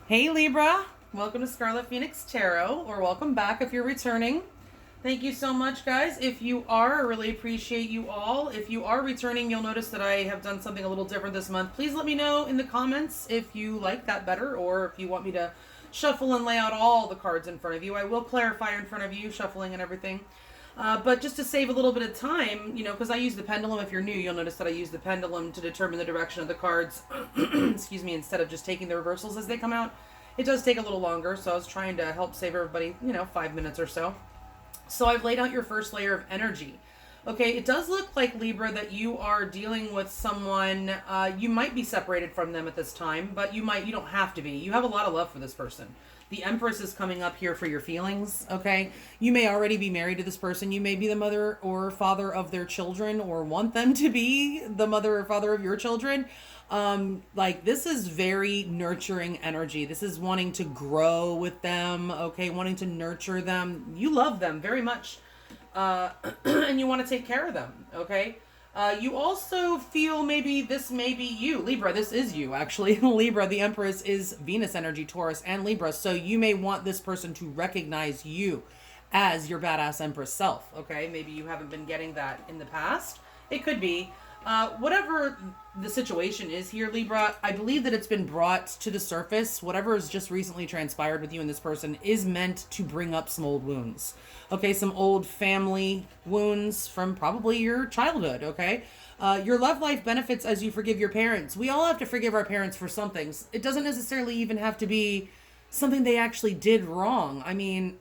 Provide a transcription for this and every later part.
Hey Libra, welcome to Scarlet Phoenix Tarot, or welcome back if you're returning. Thank you so much, guys. If you are, I really appreciate you all. If you are returning, you'll notice that I have done something a little different this month. Please let me know in the comments if you like that better, or if you want me to shuffle and lay out all the cards in front of you. I will clarify in front of you, shuffling and everything. But just to save a little bit of time, because I use the pendulum. If you're new, you'll notice that I use the pendulum to determine the direction of the cards, excuse me, instead of just taking the reversals as they come out. It does take a little longer, so I was trying to help save everybody, 5 minutes or so. So I've laid out your first layer of energy. Okay, it does look like, Libra, that you are dealing with someone, you might be separated from them at this time, but you don't have to be. You have a lot of love for this person. The Empress is coming up here for your feelings, okay? You may already be married to this person. You may be the mother or father of their children, or want them to be the mother or father of your children. This is very nurturing energy. This is wanting to grow with them, okay? Wanting to nurture them. You love them very much. And you want to take care of them, okay? You also feel maybe this may be you. Libra, this is you, actually. Libra, the Empress is Venus energy, Taurus, and Libra. So you may want this person to recognize you as your badass Empress self, okay? Maybe you haven't been getting that in the past. It could be. Whatever the situation is here, Libra, I believe that it's been brought to the surface. Whatever has just recently transpired with you and this person is meant to bring up some old wounds. Okay, some old family wounds from probably your childhood, okay? Your love life benefits as you forgive your parents. We all have to forgive our parents for some things. It doesn't necessarily even have to be something they actually did wrong. I mean,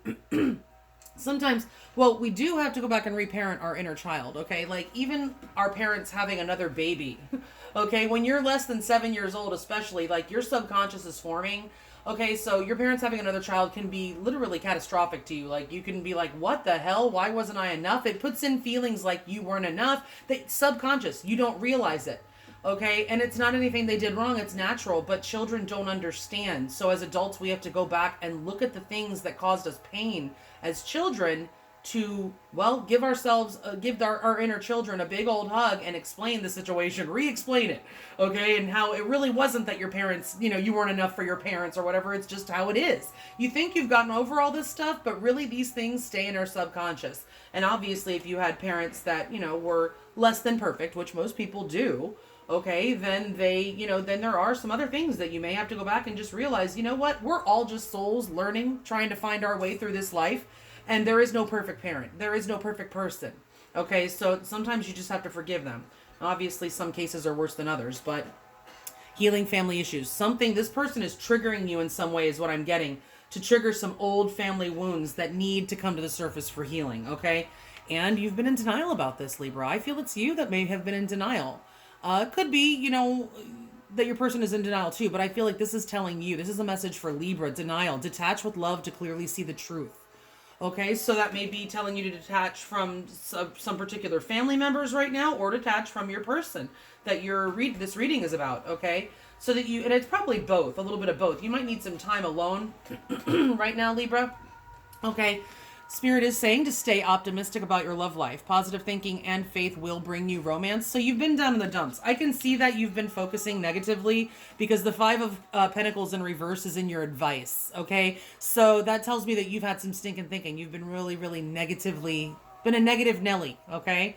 sometimes, well, we do have to go back and reparent our inner child, okay? Like, even our parents having another baby, okay? When you're less than 7 years old, especially, like, your subconscious is forming, okay? So your parents having another child can be literally catastrophic to you. Like, you can be like, what the hell? Why wasn't I enough? It puts in feelings like you weren't enough. Subconscious, you don't realize it. Okay, and it's not anything they did wrong, it's natural, but children don't understand. So as adults, we have to go back and look at the things that caused us pain as children to, well, give our inner children a big old hug and explain the situation, re-explain it, okay, and how it really wasn't that your parents, you weren't enough for your parents or whatever, it's just how it is. You think you've gotten over all this stuff, but really these things stay in our subconscious. And obviously if you had parents that, were less than perfect, which most people do, okay, then then there are some other things that you may have to go back and just realize, what? We're all just souls learning, trying to find our way through this life. And there is no perfect parent. There is no perfect person. Okay, so sometimes you just have to forgive them. Obviously, some cases are worse than others, but healing family issues. This person is triggering you in some way is what I'm getting, to trigger some old family wounds that need to come to the surface for healing, okay? And you've been in denial about this, Libra. I feel it's you that may have been in denial. It could be, that your person is in denial too, but I feel like this is telling you, this is a message for Libra, denial. Detach with love to clearly see the truth. Okay, so that may be telling you to detach from some particular family members right now, or detach from your person that this reading is about, okay? So that and it's probably both, a little bit of both. You might need some time alone right now, Libra. Okay, Spirit is saying to stay optimistic about your love life. Positive thinking and faith will bring you romance. So you've been down in the dumps. I can see that you've been focusing negatively because the Five of Pentacles in reverse is in your advice. Okay, so that tells me that you've had some stinking thinking. You've been really, really been a negative Nelly. Okay.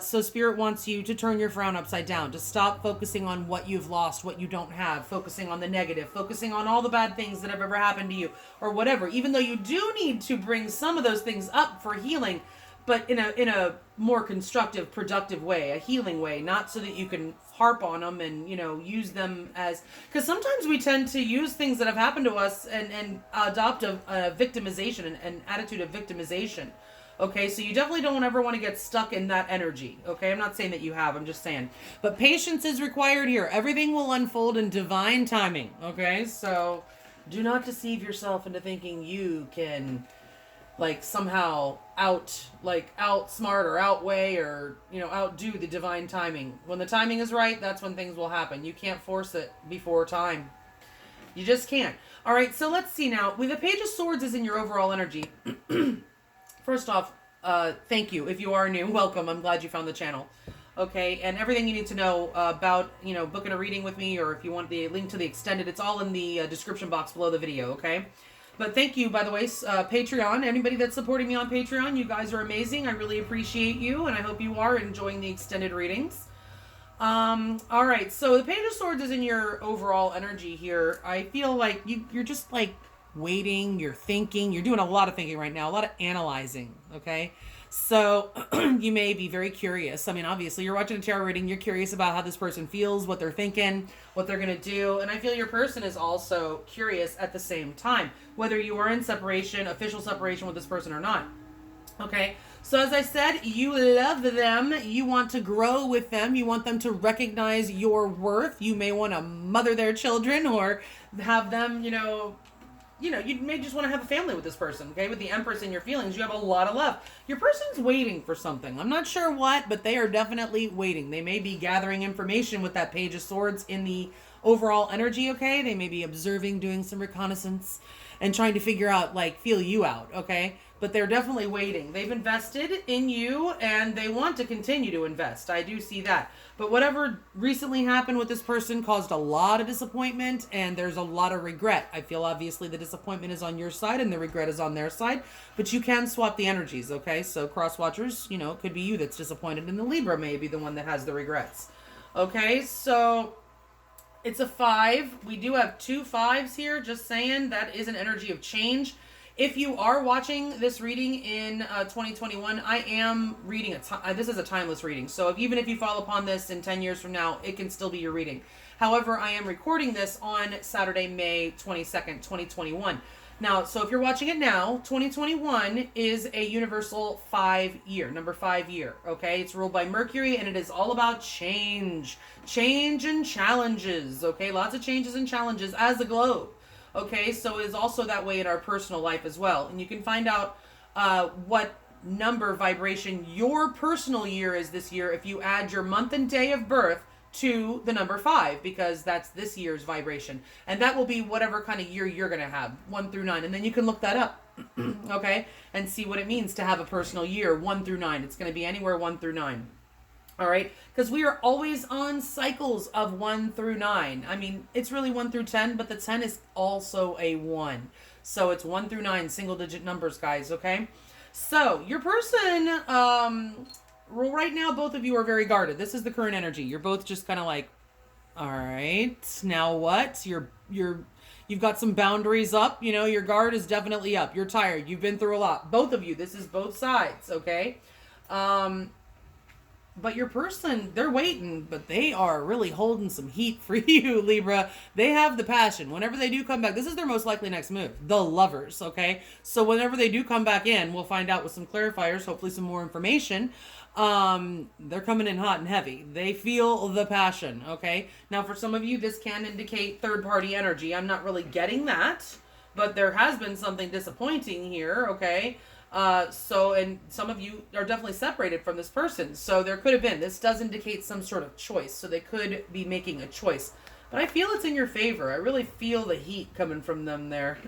So Spirit wants you to turn your frown upside down, to stop focusing on what you've lost, what you don't have, focusing on the negative, focusing on all the bad things that have ever happened to you or whatever, even though you do need to bring some of those things up for healing, but in a more constructive, productive way, a healing way, not so that you can harp on them and, use them as, because sometimes we tend to use things that have happened to us and adopt a victimization, an attitude of victimization. Okay, so you definitely don't ever want to get stuck in that energy. Okay, I'm not saying that you have, I'm just saying. But patience is required here. Everything will unfold in divine timing. Okay, so do not deceive yourself into thinking you can, somehow outsmart or outweigh or, outdo the divine timing. When the timing is right, that's when things will happen. You can't force it before time. You just can't. All right, so let's see now. With the Page of Swords is in your overall energy. First off, thank you. If you are new, welcome. I'm glad you found the channel. Okay, and everything you need to know about, booking a reading with me, or if you want the link to the extended, it's all in the description box below the video, okay? But thank you, by the way, Patreon. Anybody that's supporting me on Patreon, you guys are amazing. I really appreciate you, and I hope you are enjoying the extended readings. All right, so the Page of Swords is in your overall energy here. I feel like you're just like waiting, you're thinking, you're doing a lot of thinking right now, a lot of analyzing, okay? So you may be very curious. I mean, obviously, you're watching a tarot reading. You're curious about how this person feels, what they're thinking, what they're going to do. And I feel your person is also curious at the same time, whether you are in separation, official separation with this person or not. Okay, so as I said, you love them. You want to grow with them. You want them to recognize your worth. You may want to mother their children or have them, you may just want to have a family with this person, okay? With the Empress in your feelings, you have a lot of love. Your person's waiting for something. I'm not sure what, but they are definitely waiting. They may be gathering information with that Page of Swords in the overall energy, okay? They may be observing, doing some reconnaissance, and trying to figure out, feel you out, okay? But they're definitely waiting. They've invested in you, and they want to continue to invest. I do see that. But whatever recently happened with this person caused a lot of disappointment, and there's a lot of regret. I feel obviously the disappointment is on your side, and the regret is on their side. But you can swap the energies, okay? So cross watchers, it could be you that's disappointed, and the Libra may be the one that has the regrets. Okay, so it's a 5. We do have 2 5s here, just saying. That is an energy of change. If you are watching this reading in 2021, I am reading this is a timeless reading. So even if you fall upon this in 10 years from now, it can still be your reading. However, I am recording this on Saturday, May 22nd, 2021. Now, so if you're watching it now, 2021 is a universal 5 year, number 5 year, okay? It's ruled by Mercury, and it is all about change and challenges, okay? Lots of changes and challenges as a globe. Okay, so it is also that way in our personal life as well. And you can find out what number vibration your personal year is this year if you add your month and day of birth to the number 5, because that's this year's vibration. And that will be whatever kind of year you're going to have, 1 through 9. And then you can look that up, okay, and see what it means to have a personal year, 1 through 9. It's going to be anywhere 1 through 9. All right, because we are always on cycles of 1 through 9. I mean, it's really 1 through 10, but the 10 is also a 1. So it's 1 through 9, single digit numbers, guys, okay? So your person, right now, both of you are very guarded. This is the current energy. You're both just kind of like, all right, now what? You've got some boundaries up. Your guard is definitely up. You're tired. You've been through a lot. Both of you. This is both sides, okay? But your person, they're waiting, but they are really holding some heat for you, Libra. They have the passion. Whenever they do come back, this is their most likely next move. The Lovers, okay? So whenever they do come back in, we'll find out with some clarifiers, hopefully some more information. They're coming in hot and heavy. They feel the passion, okay? Now, for some of you, this can indicate third-party energy. I'm not really getting that, but there has been something disappointing here, okay? And some of you are definitely separated from this person. So there could have been, this does indicate some sort of choice. So they could be making a choice, but I feel it's in your favor. I really feel the heat coming from them there.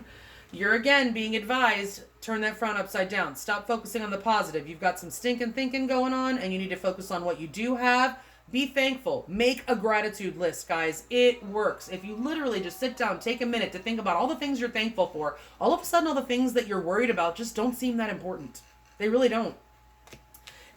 You're again being advised, turn that frown upside down. Stop focusing on the positive. You've got some stinking thinking going on, and you need to focus on what you do have. Be thankful. Make a gratitude list, guys. It works. If you literally just sit down, take a minute to think about all the things you're thankful for, all of a sudden all the things that you're worried about just don't seem that important. They really don't.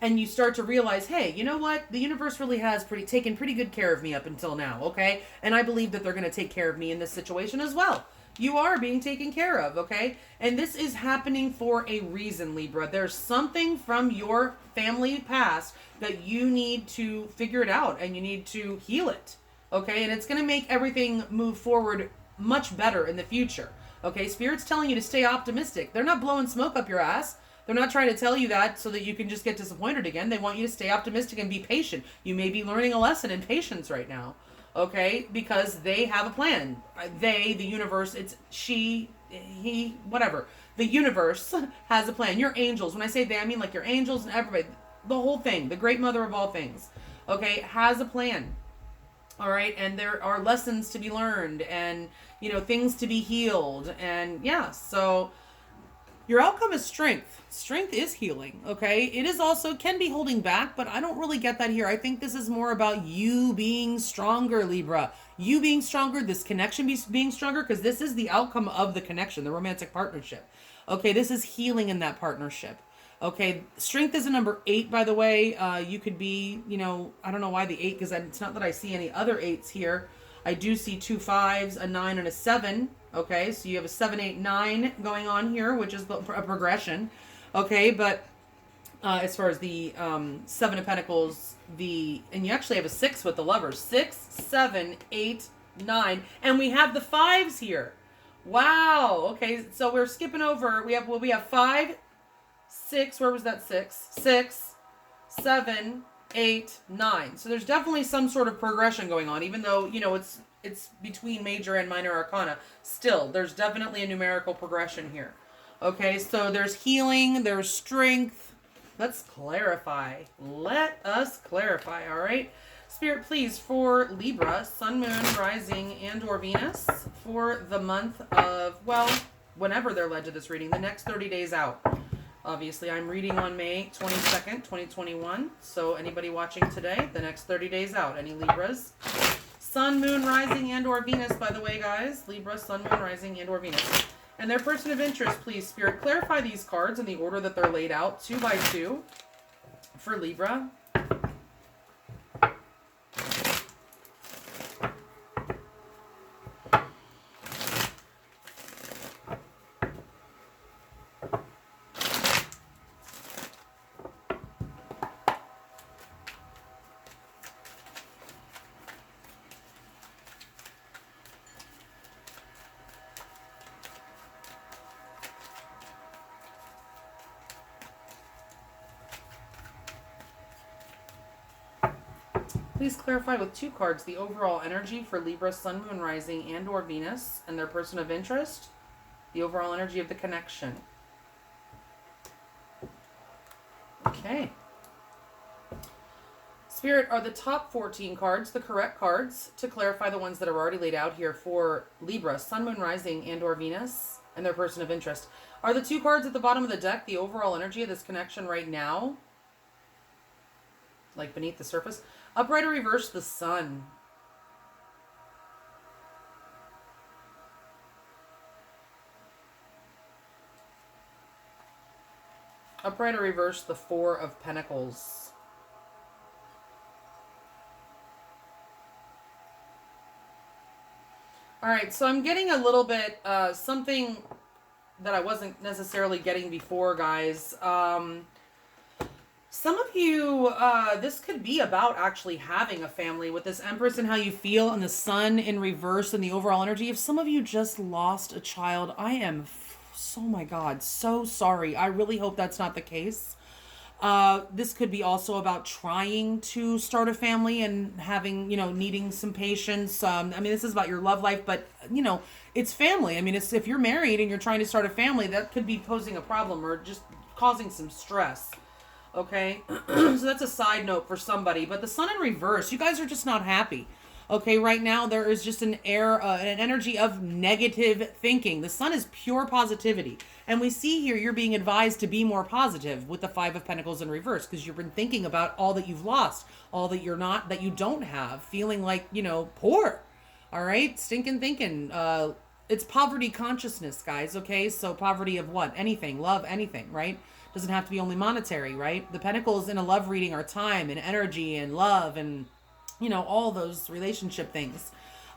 And you start to realize, hey, you know what? The universe really has taken pretty good care of me up until now, okay? And I believe that they're going to take care of me in this situation as well. You are being taken care of, okay? And this is happening for a reason, Libra. There's something from your family past that you need to figure it out, and you need to heal it, okay? And it's going to make everything move forward much better in the future, okay? Spirit's telling you to stay optimistic. They're not blowing smoke up your ass. They're not trying to tell you that so that you can just get disappointed again. They want you to stay optimistic and be patient. You may be learning a lesson in patience right now, okay? Because they have a plan. They, the universe, it's she, he, whatever. The universe has a plan. Your angels, when I say they, I mean like your angels and everybody. The whole thing, the great mother of all things, okay, has a plan. All right, and there are lessons to be learned, and things to be healed, and yeah, so Your outcome is strength. Strength is healing, okay? It is also, can be holding back, but I don't really get that here. I think this is more about you being stronger, Libra. You being stronger, this connection being stronger, because this is the outcome of the connection, the romantic partnership. Okay, this is healing in that partnership. Okay, strength is a number 8, by the way. You could be, I don't know why the 8, because it's not that I see any other 8s here. I do see 2 5s, a 9, and a 7. Okay, so you have a 7, 8, 9 going on here, which is a progression. Okay, but as far as the 7 of Pentacles, and you actually have a 6 with the Lovers. 6, 7, 8, 9. And we have the 5s here. Wow. Okay, so we're skipping over. We have 5, 6. Where was that 6? 6, 7, 8, 9. So there's definitely some sort of progression going on, even though, it's between major and minor arcana. Still, there's definitely a numerical progression here. Okay, so there's healing, there's strength. Let's clarify. Let us clarify, all right? Spirit, please, for Libra, Sun, Moon, Rising, and or Venus, for the month of, whenever they're led to this reading, the next 30 days out. Obviously, I'm reading on May 22nd, 2021. So anybody watching today, the next 30 days out. Any Libras? Sun, Moon, Rising, and or Venus, by the way, guys. Libra, Sun, Moon, Rising, and or Venus. And their person of interest, please, Spirit, clarify these cards in the order that they're laid out, 2 by 2, for Libra. Please clarify with 2 cards the overall energy for Libra, Sun, Moon, Rising, and or Venus, and their person of interest. The overall energy of the connection. Okay. Spirit, are the top 14 cards the correct cards to clarify the ones that are already laid out here for Libra, Sun, Moon, Rising, and or Venus, and their person of interest? Are the 2 cards at the bottom of the deck the overall energy of this connection right now? Like beneath the surface? Upright or reverse, the Sun. Upright or reverse, the 4 of Pentacles. All right, so I'm getting a little bit something that I wasn't necessarily getting before, guys. Some of you, this could be about actually having a family with this Empress and how you feel, and the Sun in reverse and the overall energy. If some of you just lost a child, I am, oh my God, so sorry. I really hope that's not the case. This could be also about trying to start a family and having, needing some patience. This is about your love life, but, it's family. It's if you're married and you're trying to start a family, that could be posing a problem or just causing some stress. Okay, so that's a side note for somebody. But the Sun in reverse, you guys are just not happy. Okay, right now there is just an energy of negative thinking. The Sun is pure positivity. And we see here you're being advised to be more positive with the 5 of Pentacles in reverse, because you've been thinking about all that you've lost, all that you're not, that you don't have, feeling like, poor. All right, stinking thinking. It's poverty consciousness, guys, okay? So poverty of what? Anything, love, anything, right? Doesn't have to be only monetary, right? The Pentacles in a love reading are time and energy and love and, all those relationship things.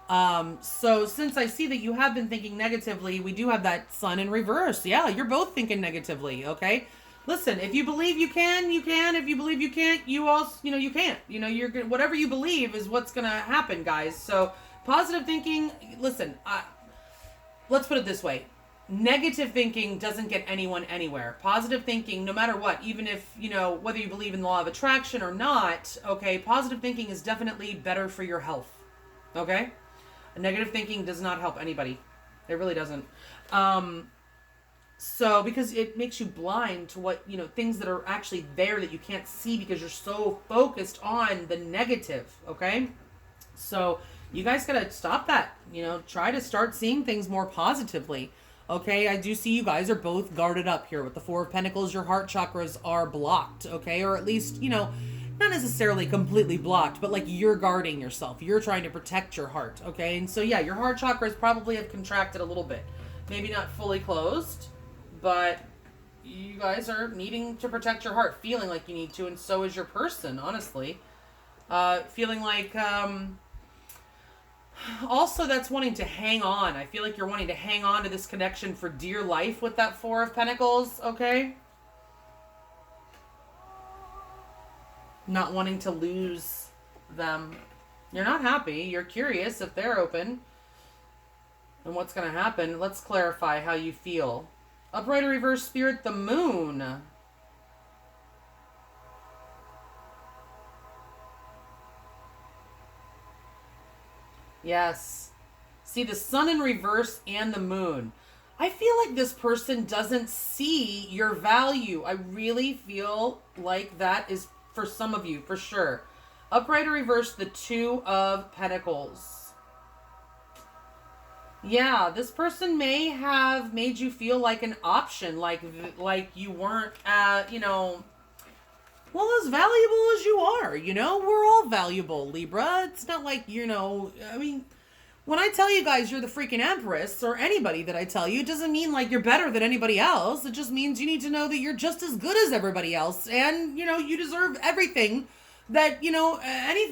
So since I see that you have been thinking negatively, we do have that Sun in reverse. Yeah, you're both thinking negatively, okay? Listen, if you believe you can, you can. If you believe you can't, you also, you can't. You're gonna, whatever you believe is what's going to happen, guys. So positive thinking, listen, let's put it this way. Negative thinking doesn't get anyone anywhere. Positive thinking, no matter what, even if, whether you believe in the law of attraction or not, okay, positive thinking is definitely better for your health, okay? Negative thinking does not help anybody. It really doesn't. So, because it makes you blind to what, things that are actually there that you can't see because you're so focused on the negative, okay? So, you guys got to stop that, try to start seeing things more positively. Okay, I do see you guys are both guarded up here with the Four of Pentacles. Your heart chakras are blocked, okay? Or at least, not necessarily completely blocked, but like you're guarding yourself. You're trying to protect your heart, okay? And so yeah, your heart chakras probably have contracted a little bit. Maybe not fully closed, but you guys are needing to protect your heart, feeling like you need to, and so is your person, honestly. Feeling like, also that's wanting to hang on. I feel like you're wanting to hang on to this connection for dear life with that Four of Pentacles, okay? Not wanting to lose them. You're not happy. You're curious if they're open and what's going to happen. Let's clarify how you feel. Upright or reverse spirit, the moon. Yes. See, the sun in reverse and the moon. I feel like this person doesn't see your value. I really feel like that is for some of you, for sure. Upright or reverse, the Two of Pentacles. Yeah, this person may have made you feel like an option, like you weren't, well, as valuable as you are, we're all valuable, Libra. It's not like, I mean, when I tell you guys you're the freaking Empress, or anybody that I tell you, it doesn't mean like you're better than anybody else. It just means you need to know that you're just as good as everybody else, and, you deserve everything that,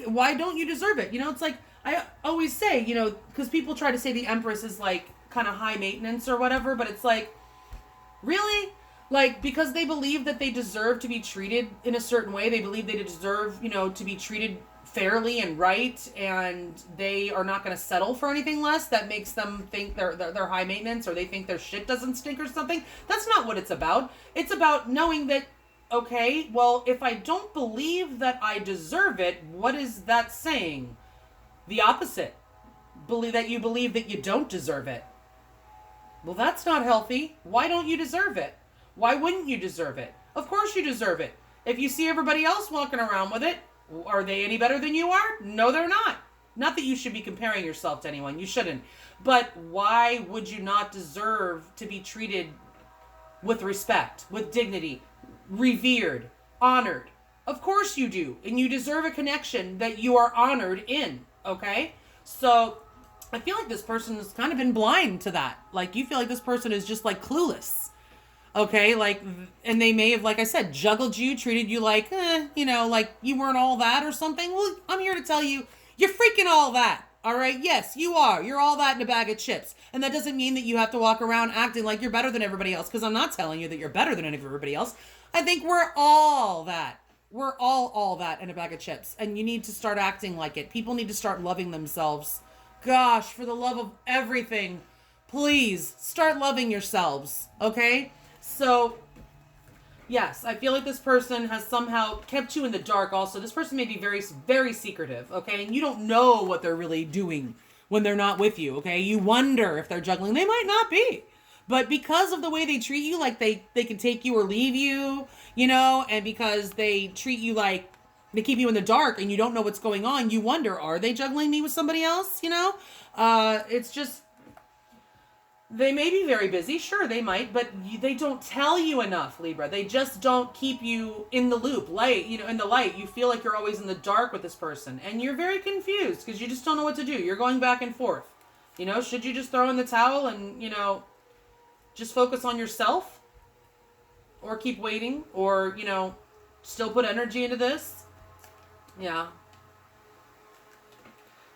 why don't you deserve it? It's like, I always say, because people try to say the Empress is like kind of high maintenance or whatever, but it's like, really? Like, because they believe that they deserve to be treated in a certain way. They believe they deserve, to be treated fairly and right, and they are not going to settle for anything less. That makes them think they're high maintenance, or they think their shit doesn't stink or something. That's not what it's about. It's about knowing that, okay, well, if I don't believe that I deserve it, what is that saying? The opposite. Believe that you don't deserve it. Well, that's not healthy. Why don't you deserve it? Why wouldn't you deserve it? Of course you deserve it. If you see everybody else walking around with it, are they any better than you are? No, they're not. Not that you should be comparing yourself to anyone. You shouldn't. But why would you not deserve to be treated with respect, with dignity, revered, honored? Of course you do. And you deserve a connection that you are honored in. Okay? So I feel like this person has kind of been blind to that. Like, you feel like this person is just like clueless. Okay, like, and they may have, like I said, juggled you, treated you like, like you weren't all that or something. Well, I'm here to tell you, you're freaking all that. All right, yes, you are. You're all that in a bag of chips. And that doesn't mean that you have to walk around acting like you're better than everybody else, because I'm not telling you that you're better than everybody else. I think we're all that. We're all that in a bag of chips. And you need to start acting like it. People need to start loving themselves. Gosh, for the love of everything, please start loving yourselves, okay? So, yes, I feel like this person has somehow kept you in the dark also. This person may be very, very secretive, okay? And you don't know what they're really doing when they're not with you, okay? You wonder if they're juggling. They might not be. But because of the way they treat you, like they can take you or leave you, and because they treat you like they keep you in the dark and you don't know what's going on, you wonder, are they juggling me with somebody else, It's just... They may be very busy, sure, they might, but they don't tell you enough, Libra. They just don't keep you in the loop, in the light. You feel like you're always in the dark with this person, and you're very confused because you just don't know what to do. You're going back and forth. Should you just throw in the towel and, just focus on yourself? Or keep waiting? Or, still put energy into this? Yeah.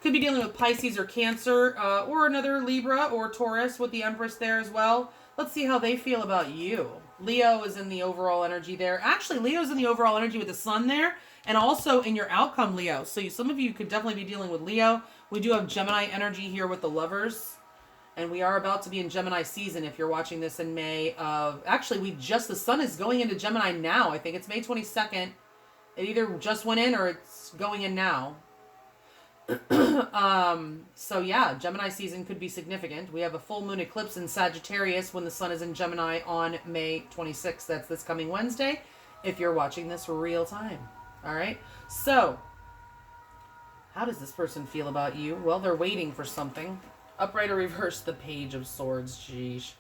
Could be dealing with Pisces or Cancer, or another Libra or Taurus with the Empress there as well. Let's see how they feel about you. Leo is in the overall energy there. Actually, Leo's in the overall energy with the sun there, and also in your outcome, Leo. So some of you could definitely be dealing with Leo. We do have Gemini energy here with the Lovers, and we are about to be in Gemini season if you're watching this in May of... Actually, the sun is going into Gemini now. I think it's May 22nd. It either just went in or it's going in now. So yeah, Gemini season could be significant. We have a full moon eclipse in Sagittarius when the sun is in Gemini on May 26th. That's this coming Wednesday, if you're watching this real time. All right. So how does this person feel about you? Well, they're waiting for something. Upright or reverse, the Page of Swords. Sheesh.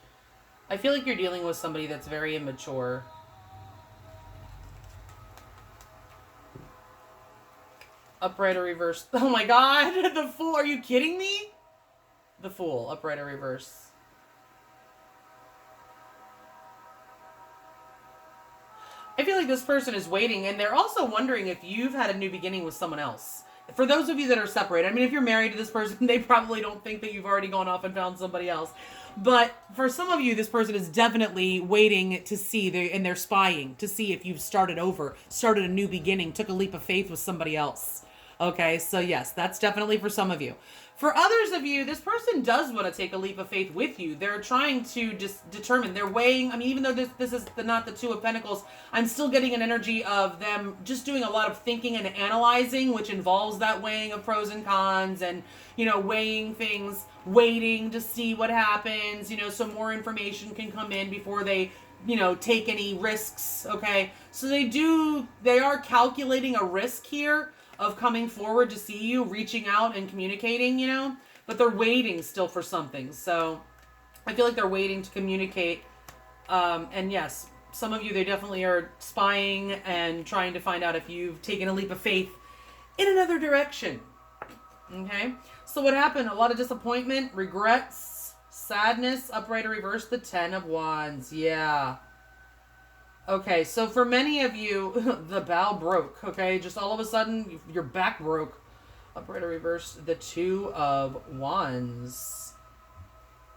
I feel like you're dealing with somebody that's very immature. Upright or reverse. Oh my god, the Fool. Are you kidding me? The Fool, upright or reverse. I feel like this person is waiting, and they're also wondering if you've had a new beginning with someone else. For those of you that are separated, I mean, if you're married to this person, they probably don't think that you've already gone off and found somebody else. But for some of you, this person is definitely waiting to see, and they're spying to see if you've started over, started a new beginning, took a leap of faith with somebody else. Okay, so yes, that's definitely for some of you. For others of you, this person does want to take a leap of faith with you. They're trying to just determine, they're weighing, I mean, even though this is not the Two of Pentacles, I'm still getting an energy of them just doing a lot of thinking and analyzing, which involves that weighing of pros and cons and, weighing things, waiting to see what happens, so more information can come in before they, take any risks, okay? So they are calculating a risk here of coming forward to see you, reaching out and communicating, but they're waiting still for something. So I feel like they're waiting to communicate. And yes, some of you, they definitely are spying and trying to find out if you've taken a leap of faith in another direction. Okay. So what happened? A lot of disappointment, regrets, sadness, upright or reverse, the 10 of Wands. Yeah. Okay, so for many of you, the bow broke, okay? Just all of a sudden, your back broke. Upright or reverse, the 2 of Wands.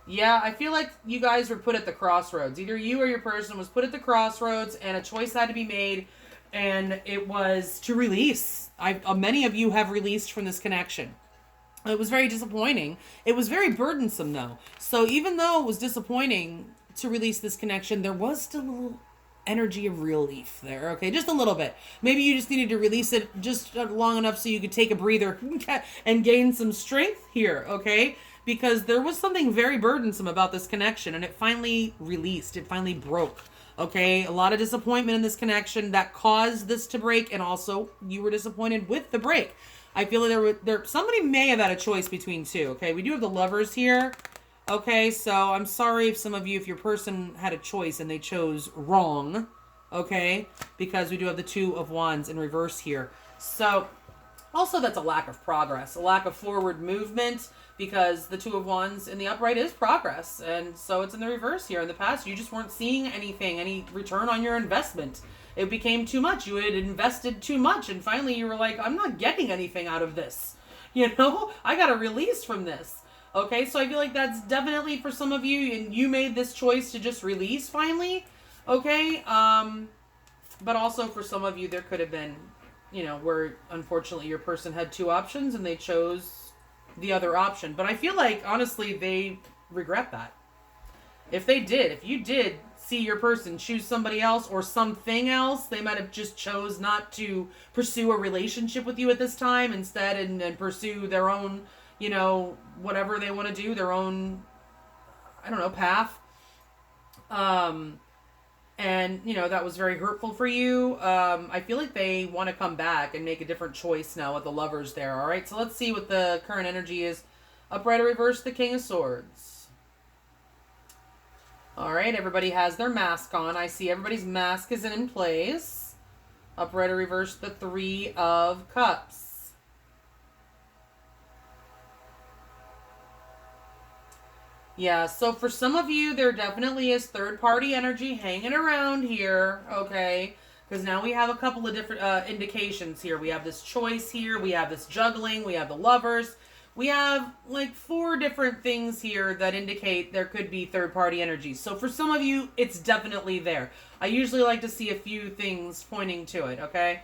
Yeah, I feel like you guys were put at the crossroads. Either you or your person was put at the crossroads, and a choice had to be made, and it was to release. Many of you have released from this connection. It was very disappointing. It was very burdensome, though. So even though it was disappointing to release this connection, there was still a little energy of relief there, okay? Just a little bit. Maybe you just needed to release it just long enough so you could take a breather and gain some strength here, okay? Because there was something very burdensome about this connection, and it finally released. It finally broke, okay? A lot of disappointment in this connection that caused this to break, and also you were disappointed with the break. I feel like somebody may have had a choice between two, okay? We do have the Lovers here. Okay, so I'm sorry if some of you, if your person had a choice and they chose wrong, okay? Because we do have the 2 of Wands in reverse here. So, also that's a lack of progress, a lack of forward movement, because the 2 of Wands in the upright is progress. And so it's in the reverse here. In the past, you just weren't seeing anything, any return on your investment. It became too much. You had invested too much, and finally you were like, I'm not getting anything out of this. I got a release from this. Okay, so I feel like that's definitely for some of you, and you made this choice to just release finally, okay? But also for some of you, there could have been, where unfortunately your person had 2 options and they chose the other option. But I feel like, honestly, they regret that. If you did see your person choose somebody else or something else, they might have just chose not to pursue a relationship with you at this time instead and pursue their own, whatever they want to do, their own, path. And, that was very hurtful for you. I feel like they want to come back and make a different choice now with the Lovers there. All right, so let's see what the current energy is. Upright or reverse, the King of Swords. All right, everybody has their mask on. I see everybody's mask is in place. Upright or reverse, the 3 of Cups. Yeah, so for some of you, there definitely is third-party energy hanging around here, okay? Because now we have a couple of different indications here. We have this choice here. We have this juggling. We have the Lovers. We have, 4 different things here that indicate there could be third-party energy. So for some of you, it's definitely there. I usually like to see a few things pointing to it, okay?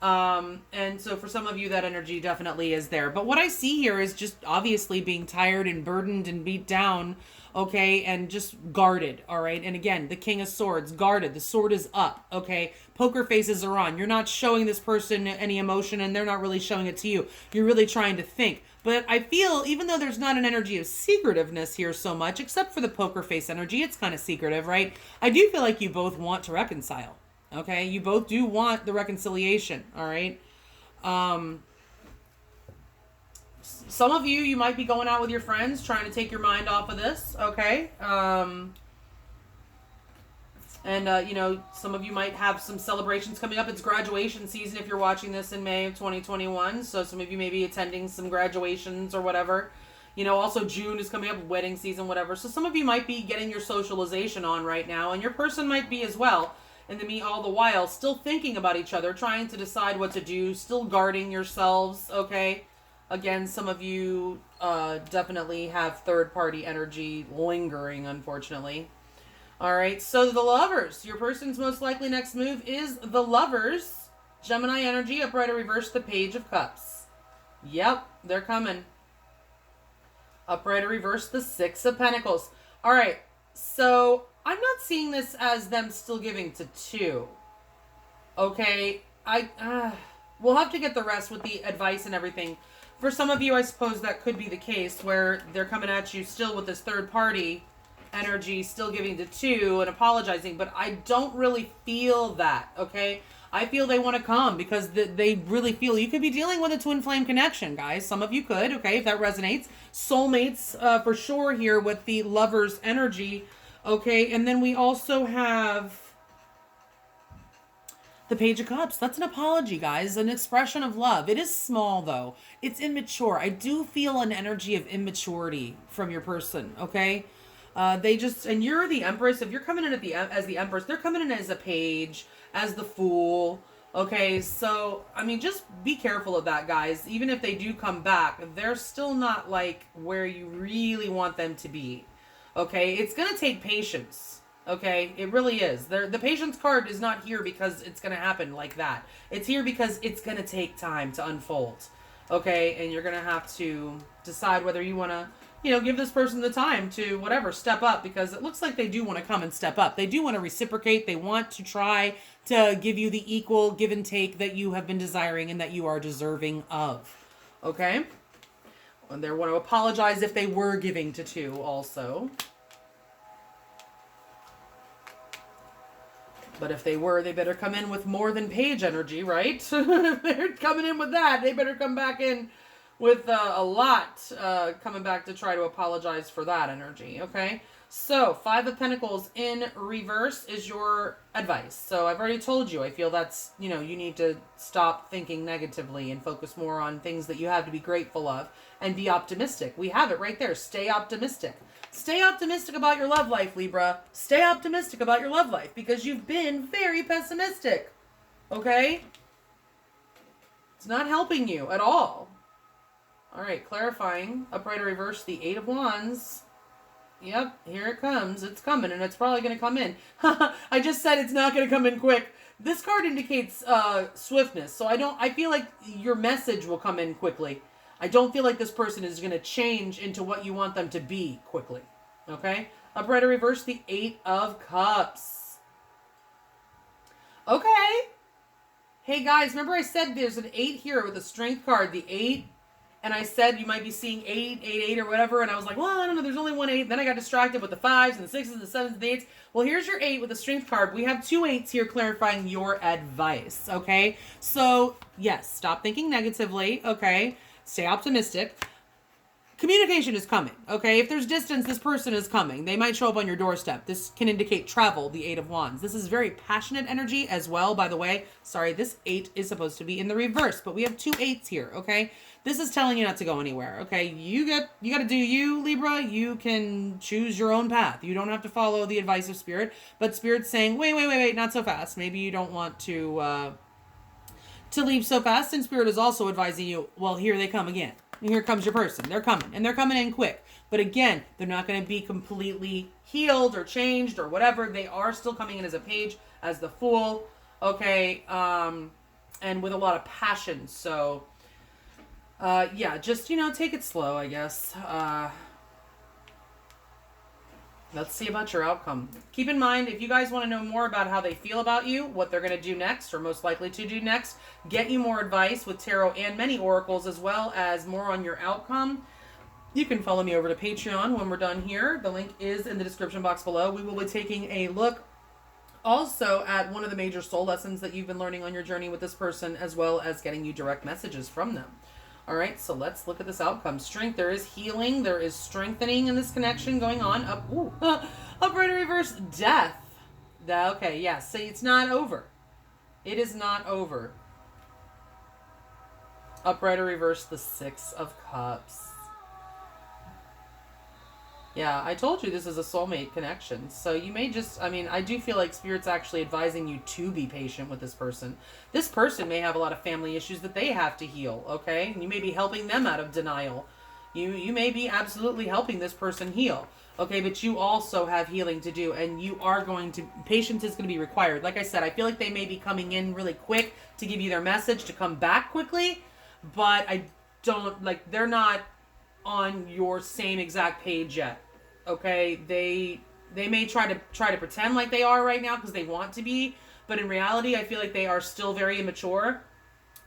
And so for some of you, that energy definitely is there. But what I see here is just obviously being tired and burdened and beat down, okay, and just guarded, all right? And again, the King of Swords, guarded. The sword is up, okay? Poker faces are on. You're not showing this person any emotion, and they're not really showing it to you. You're really trying to think. But I feel, even though there's not an energy of secretiveness here so much, except for the poker face energy, it's kind of secretive, right? I do feel like you both want to reconcile. Okay, you both do want the reconciliation, all right? Some of you might be going out with your friends, trying to take your mind off of this, okay? And, you know, some of you might have some celebrations coming up. It's graduation season if you're watching this in May of 2021. So some of you may be attending some graduations or whatever. You know, also June is coming up, wedding season, whatever. So some of you might be getting your socialization on right now, and your person might be as well. And then me all the while still thinking about each other, trying to decide what to do, still guarding yourselves, okay? Again, some of you definitely have third-party energy lingering, unfortunately. All right, so the Lovers. Your person's most likely next move is the Lovers. Gemini energy, upright or reverse, the Page of Cups. Yep, they're coming. Upright or reverse, the Six of Pentacles. All right, so I'm not seeing this as them still giving to two. Okay, we'll have to get the rest with the advice and everything. For some of you, I suppose that could be the case where they're coming at you still with this third party energy, still giving to two and apologizing, but I don't really feel that, okay? I feel they want to come because they really feel you could be dealing with a twin flame connection, guys. Some of you could, okay, if that resonates. Soulmates, for sure here with the Lovers energy, okay? And then we also have the Page of Cups. That's an apology, guys, an expression of love. It is small, though. It's immature. I do feel an energy of immaturity from your person, okay? They just, and you're the Empress. If you're coming in as the Empress, they're coming in as a Page, as the Fool. Okay, so, I mean, just be careful of that, guys. Even if they do come back, they're still not, like, where you really want them to be. Okay, it's going to take patience. Okay, it really is. The patience card is not here because it's going to happen like that. It's here because it's going to take time to unfold. Okay, and you're going to have to decide whether you want to, you know, give this person the time to whatever, step up, because it looks like they do want to come and step up. They do want to reciprocate. They want to try to give you the equal give and take that you have been desiring and that you are deserving of. Okay? And they want to apologize if they were giving to two also. But if they were, they better come in with more than Page energy, right? If they're coming in with that, they better come back in with a lot coming back to try to apologize for that energy, okay? So, Five of Pentacles in reverse is your advice. So, I've already told you, I feel that's, you know, you need to stop thinking negatively and focus more on things that you have to be grateful of and be optimistic. We have it right there. Stay optimistic. Stay optimistic about your love life, Libra. Stay optimistic about your love life because you've been very pessimistic, okay? It's not helping you at all. All right, clarifying. Upright or reverse, the Eight of Wands. Yep, here it comes. It's coming, and it's probably going to come in. I just said it's not going to come in quick. This card indicates swiftness, so I feel like your message will come in quickly. I don't feel like this person is going to change into what you want them to be quickly. Okay? Upright or reverse, the Eight of Cups. Okay. Hey, guys, remember I said there's an 8 here with a strength card, the 8. And I said you might be seeing 8, 8, 8, or whatever. And I was like, well, I don't know. There's only one 8. Then I got distracted with the 5s and the 6s and the 7s and the 8s. Well, here's your 8 with the strength card. We have 2 8s here clarifying your advice. Okay? So, yes, stop thinking negatively. Okay? Stay optimistic. Communication is coming. Okay? If there's distance, this person is coming. They might show up on your doorstep. This can indicate travel, the 8 of Wands. This is very passionate energy as well, by the way. Sorry, this 8 is supposed to be in the reverse, but we have 2 8s here. Okay? This is telling you not to go anywhere, okay? You got to do you, Libra. You can choose your own path. You don't have to follow the advice of Spirit, but Spirit's saying, wait, not so fast. Maybe you don't want to leave so fast, and Spirit is also advising you, well, here they come again. Here comes your person. They're coming, and they're coming in quick. But again, they're not going to be completely healed or changed or whatever. They are still coming in as a Page, as the Fool, okay, and with a lot of passion, so... yeah, just, you know, take it slow, I guess. Let's see about your outcome. Keep in mind, if you guys want to know more about how they feel about you, what they're going to do next, or most likely to do next, get you more advice with tarot and many oracles, as well as more on your outcome, you can follow me over to Patreon when we're done here. The link is in the description box below. We will be taking a look also at one of the major soul lessons that you've been learning on your journey with this person, as well as getting you direct messages from them. All right, so let's look at this outcome. Strength, there is healing, there is strengthening in this connection going on. Upright or reverse, death. Okay, yes. See, it's not over. It is not over. Upright or reverse, the Six of Cups. Yeah, I told you this is a soulmate connection. So you may just, I mean, I do feel like Spirit's actually advising you to be patient with this person. This person may have a lot of family issues that they have to heal, okay? And you may be helping them out of denial. You may be absolutely helping this person heal, okay? But you also have healing to do, and you are going to, patience is going to be required. Like I said, I feel like they may be coming in really quick to give you their message to come back quickly, but I don't, like, they're not on your same exact page yet. Okay, they may try to pretend like they are right now because they want to be, but in reality, I feel like they are still very immature,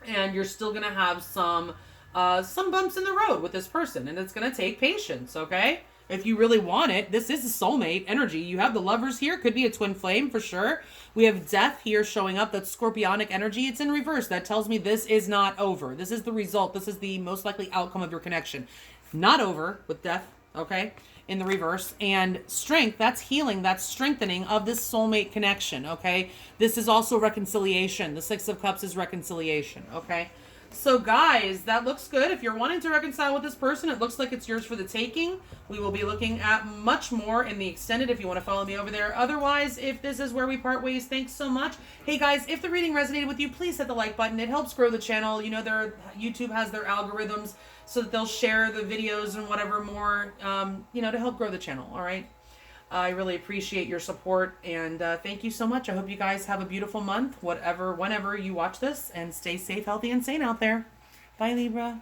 and you're still gonna have some bumps in the road with this person, and it's gonna take patience. Okay, if you really want it, this is a soulmate energy. You have the Lovers here, could be a twin flame for sure. We have Death here showing up. That's Scorpionic energy. It's in reverse. That tells me this is not over. This is the result. This is the most likely outcome of your connection. Not over with Death. Okay. In the reverse. And Strength, that's healing, that's strengthening of this soulmate connection, okay? This is also reconciliation. The Six of Cups is reconciliation, okay? So guys, that looks good. If you're wanting to reconcile with this person, it looks like it's yours for the taking. We will be looking at much more in the extended if you want to follow me over there. Otherwise, if this is where we part ways, thanks so much. Hey guys, if the reading resonated with you, please hit the like button. It helps grow the channel. You know, YouTube has their algorithms so that they'll share the videos and whatever more, you know, to help grow the channel, all right? I really appreciate your support, and thank you so much. I hope you guys have a beautiful month, whenever you watch this, and stay safe, healthy, and sane out there. Bye, Libra.